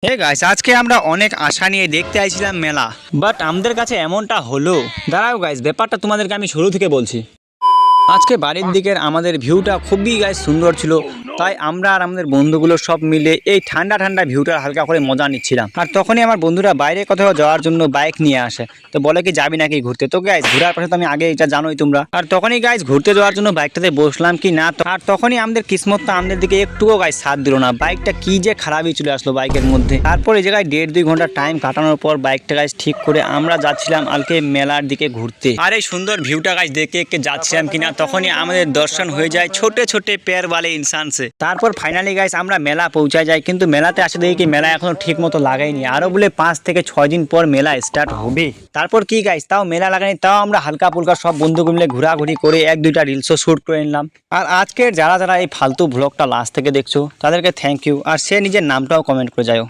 Hey guys, আজকে আমরা অনেক আশা নিয়ে দেখতে আইছিলাম মেলা, বাট আমাদের কাছে এমনটা হলো। দাঁড়াও গাইস, ব্যাপারটা তোমাদেরকে আমি শুরু থেকে বলছি। আজকে বাড়ির দিকের আমাদের ভিউটা খুবই গাইস সুন্দর ছিল, তাই আমরা আর আমাদের বন্ধুগুলো সব মিলে এই ঠান্ডা ঠান্ডা ভিউটার হালকা করে মজা নিচ্ছিলাম। আর তখনই আমার বন্ধুরা বাইরে কোথাও যাওয়ার জন্য বাইক নিয়ে আসে, তো বলে কি যাবি নাকি ঘুরতে। তো গাইস ঘোরার পাশে তো আমি আগে এটা জানোই তোমরা। আর তখনই গাইস ঘুরতে যাওয়ার জন্য বাইকটাতে বসলাম কি না, আর তখনই আমাদের কিসমতটা আমাদের দিকে একটুও গাইস সাথ দিল না। বাইকটা কি যে খারাপই চলে আসলো বাইকের মধ্যে। তারপর এই জায়গায় 1.5-2 ঘন্টা টাইম কাটানোর পর বাইকটা গাইস ঠিক করে আমরা যাচ্ছিলাম আলকে মেলার দিকে ঘুরতে। আর এই সুন্দর ভিউটা গাইস দেখে যাচ্ছিলাম কিনা, তখনই আমাদের দর্শন হয়ে যায় ছোটে ছোটে पैर वाले इंसान से। তারপর ফাইনালি গাইস আমরা মেলা পৌঁছায় যাই, কিন্তু মেলাতে আসে দেখি কি মেলা এখনো ঠিক মতো লাগাইনি। আরো বলে 5 থেকে 6 দিন পর মেলা স্টার্ট হবে। তারপর কি গাইস, তাও মেলা লাগাইনি, তাও আমরা হালকা ফুলকা সব বন্ধুগুলো মিলে ঘোরাঘুরি করে 1-2টা রিলসও শুট করে নিলাম। আর আজকের যারা যারা এই ফালতু ব্লগটা লাস্ট থেকে দেখছো তাদেরকে থ্যাংক ইউ, আর সে নিজের নামটাও কমেন্ট করে যাও।